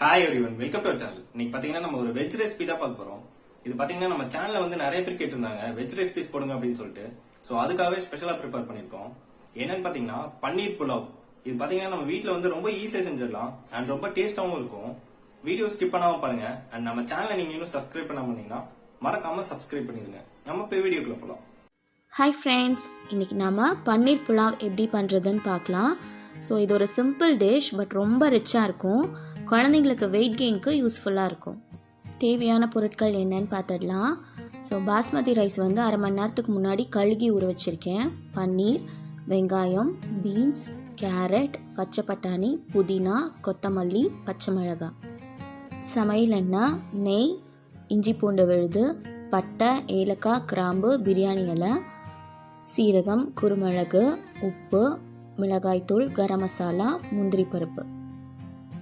Hi everyone, welcome to our channel. இன்னைக்கு பாத்தீங்கன்னா நம்ம ஒரு வெஜ் ரெசிபி தான் பார்க்க போறோம். இது பாத்தீங்கன்னா நம்ம சேனல்ல வந்து நிறைய பேர் கேட்டிருந்தாங்க வெஜ் ரெசிபிஸ் போடுங்க அப்படின்னு சொல்லிட்டு. சோ அதுக்காகவே ஸ்பெஷலா ப்ரிப்பேர் பண்ணிருக்கோம். என்னன்னு பாத்தீங்கன்னா பன்னீர் புலாவ். இது பாத்தீங்கன்னா நம்ம வீட்ல வந்து ரொம்ப ஈஸியா செஞ்சிடலாம் அண்ட் ரொம்ப டேஸ்டாவும் இருக்கும். வீடியோ ஸ்கிப் பண்ணாம பாருங்க. அண்ட் நம்ம சேனலை நீங்க இன்னும் சப்ஸ்கிரைப் பண்ணாம இருந்தீங்கன்னா மறக்காம சப்ஸ்கிரைப் பண்ணிருங்க. நம்ம போய் வீடியோக்குள்ள போலாம். ஹாய் ஃப்ரெண்ட்ஸ், இன்றைக்கி நாம் பன்னீர் புலாவ் எப்படி பண்ணுறதுன்னு பார்க்கலாம். ஸோ இது ஒரு சிம்பிள் டிஷ், பட் ரொம்ப ரிச்சாக இருக்கும். குழந்தைங்களுக்கு வெயிட் கெயினுக்கு யூஸ்ஃபுல்லாக இருக்கும். தேவையான பொருட்கள் என்னன்னு பார்த்துடலாம். ஸோ பாஸ்மதி ரைஸ் வந்து அரை மணி நேரத்துக்கு முன்னாடி கழுகி ஊற வச்சுருக்கேன். பன்னீர், வெங்காயம், பீன்ஸ், கேரட், பச்சை பட்டாணி, புதினா, கொத்தமல்லி, பச்சை மிளகாய், சமையல் எண்ணெய், நெய், இஞ்சி பூண்டு விழுது, பட்டை, ஏலக்காய், கிராம்பு, பிரியாணி இலை, சீரகம், குருமிளகு, உப்பு, மிளகாய்த்தூள், கரம் மசாலா, முந்திரி பருப்பு.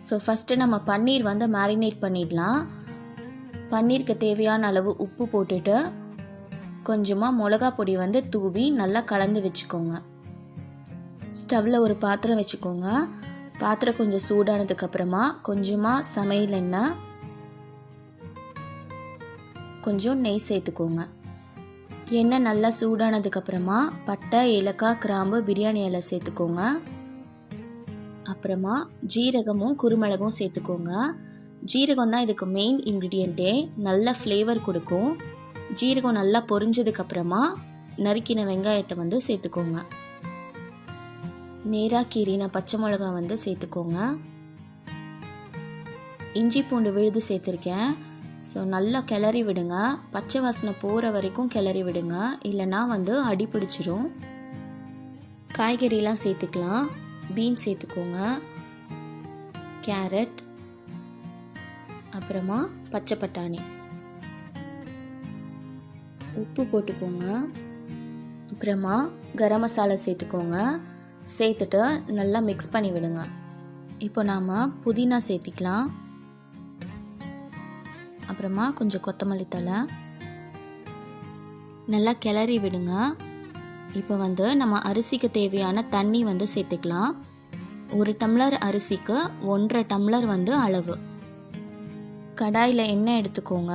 ஸோ ஃபஸ்ட்டு நம்ம பன்னீர் வந்து மேரினேட் பண்ணிடலாம். பன்னீருக்கு தேவையான அளவு உப்பு போட்டுட்டு கொஞ்சமாக மிளகா பொடி வந்து தூவி நல்லா கலந்து வச்சுக்கோங்க. ஸ்டவ்வில் ஒரு பாத்திரம் வச்சுக்கோங்க. பாத்திரம் கொஞ்சம் சூடானதுக்கப்புறமா கொஞ்சமாக சமையல் எண்ணெய், கொஞ்சம் நெய் சேர்த்துக்கோங்க. எண்ணெய் நல்லா சூடானதுக்கப்புறமா பட்டை, ஏலக்காய், கிராம்பு, பிரியாணி இலை சேர்த்துக்கோங்க. அப்புறமா ஜீரகமும் குருமிளகும் சேர்த்துக்கோங்க. ஜீரகம் தான் இதுக்கு மெயின் இன்க்ரீடியண்ட்டே, நல்ல ஃப்ளேவர் கொடுக்கும். ஜீரகம் நல்லா பொரிஞ்சதுக்கப்புறமா நறுக்கின வெங்காயத்தை வந்து சேர்த்துக்கோங்க. நேராக கீறின பச்சை மிளகா வந்து சேர்த்துக்கோங்க. இஞ்சி பூண்டு விழுது சேர்த்துருக்கேன். ஸோ நல்லா கிளறி விடுங்க. பச்சை வாசனை போகிற வரைக்கும் கிளறி விடுங்க, இல்லைன்னா வந்து அடி பிடிச்சிரும். காய்கறிலாம் சேர்த்துக்கலாம். பீன்ஸ் சேர்த்துக்கோங்க, கேரட், அப்புறமா பச்சை பட்டாணி, உப்பு போட்டுக்கோங்க. அப்புறமா கரம் மசாலா சேர்த்துக்கோங்க. சேர்த்துட்டு நல்லா மிக்ஸ் பண்ணி விடுங்க. இப்போ நாம் புதினா சேர்த்திக்கலாம். அப்புறமா கொஞ்சம் கொத்தமல்லி தழை, நல்லா கிளறி விடுங்க. இப்போ வந்து நம்ம அரிசிக்கு தேவையான தண்ணி வந்து சேர்த்துக்கலாம். 1 டம்ளர் அரிசிக்கு 1.5 டம்ளர் வந்து அளவு. கடாயில் எண்ணெய் எடுத்துக்கோங்க.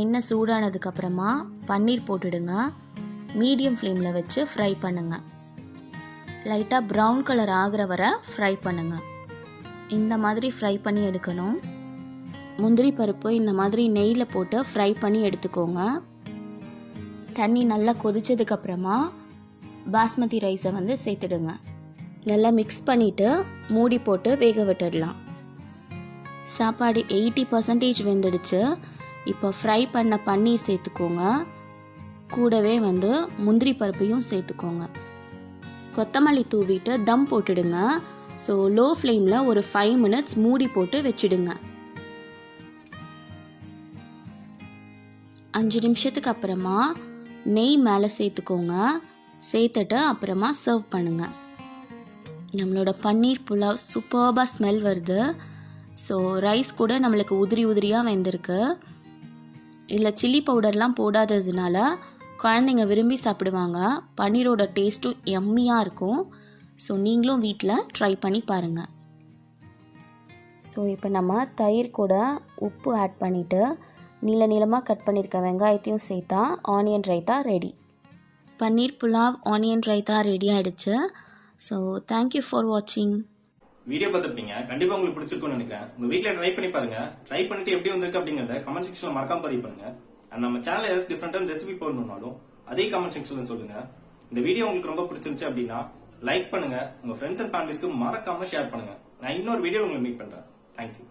எண்ணெய் சூடானதுக்கப்புறமா பன்னீர் போட்டுடுங்க. மீடியம் ஃப்ளேமில் வச்சு ஃப்ரை பண்ணுங்க. லைட்டாக ப்ரௌன் கலர் ஆகிற வரை ஃப்ரை பண்ணுங்க. இந்த மாதிரி ஃப்ரை பண்ணி எடுக்கணும். முந்திரி பருப்பு இந்த மாதிரி நெய்யில் போட்டு ஃப்ரை பண்ணி எடுத்துக்கோங்க. தண்ணி நல்லா கொதிச்சதுக்கப்புறமா பாஸ்மதி ரைஸை வந்து சேர்த்துடுங்க. நல்லா மிக்ஸ் பண்ணிவிட்டு மூடி போட்டு வேக விட்டுடலாம். சாப்பாடு 80% வெந்துடுச்சு. இப்போ ஃப்ரை பண்ண பன்னீர் சேர்த்துக்கோங்க. கூடவே வந்து முந்திரி பருப்பையும் சேர்த்துக்கோங்க. கொத்தமல்லி தூவிட்டு தம் போட்டுடுங்க. ஸோ லோ ஃப்ளேமில் ஒரு 5 மினிட்ஸ் மூடி போட்டு வச்சுடுங்க. 5 நிமிஷத்துக்கு அப்புறமா நெய் மேலே சேர்த்துக்கோங்க. சேர்த்துட்டு அப்புறமா சர்வ் பண்ணுங்க. நம்மளோட பன்னீர் புலாவ் சூப்பர்பாக ஸ்மெல் வருது. ஸோ ரைஸ் கூட நம்மளுக்கு உதிரி உதிரியாக வெந்திருக்கு. இதில் சில்லி பவுடர்லாம் போடாததுனால குழந்தைங்க விரும்பி சாப்பிடுவாங்க. பன்னீரோட டேஸ்ட்டும் எம்மியாக இருக்கும். ஸோ நீங்களும் வீட்டில் ட்ரை பண்ணி பாருங்கள். ஸோ இப்போ நம்ம தயிர் கூட உப்பு ஆட் பண்ணிவிட்டு நீள நீளமாக கட் பண்ணியிருக்க வெங்காயத்தையும் சேர்த்தா ஆனியன் ரைத்தா ரெடி. பன்னீர் புலாவ் ஆனியன் ரைத்தா ரெடி ஆகிடுச்சு. ஸோ தேங்க்யூ ஃபார் வாட்சிங். வீடியோ பார்த்துருப்பீங்க, கண்டிப்பா உங்களுக்கு பிடிச்சிருக்கும்னு நினைக்கிறேன். உங்க வீட்ல ட்ரை பண்ணி பாருங்க. ட்ரை பண்ணிட்டு எப்படி வந்திருக்கு அப்படிங்கறத கமெண்ட் செக்ஷன்ல மறக்காம பதிவு பண்ணுங்க. அண்ட் நம்ம சேனல்ல ஏதாவது டிஃபரெண்டான ரெசிபி போடணும்னாலும் அதே கமெண்ட் செக்ஷன்ல சொல்லுங்க. இந்த வீடியோ உங்களுக்கு ரொம்ப பிடிச்சிருந்துச்சு அப்படின்னா லைக் பண்ணுங்க. உங்க ஃப்ரெண்ட்ஸ் அண்ட் ஃபேமிலிஸ்க்கு மறக்காம ஷேர் பண்ணுங்க. நான் இன்னொரு வீடியோ உங்களை மீட் பண்றேன். தேங்க்யூ.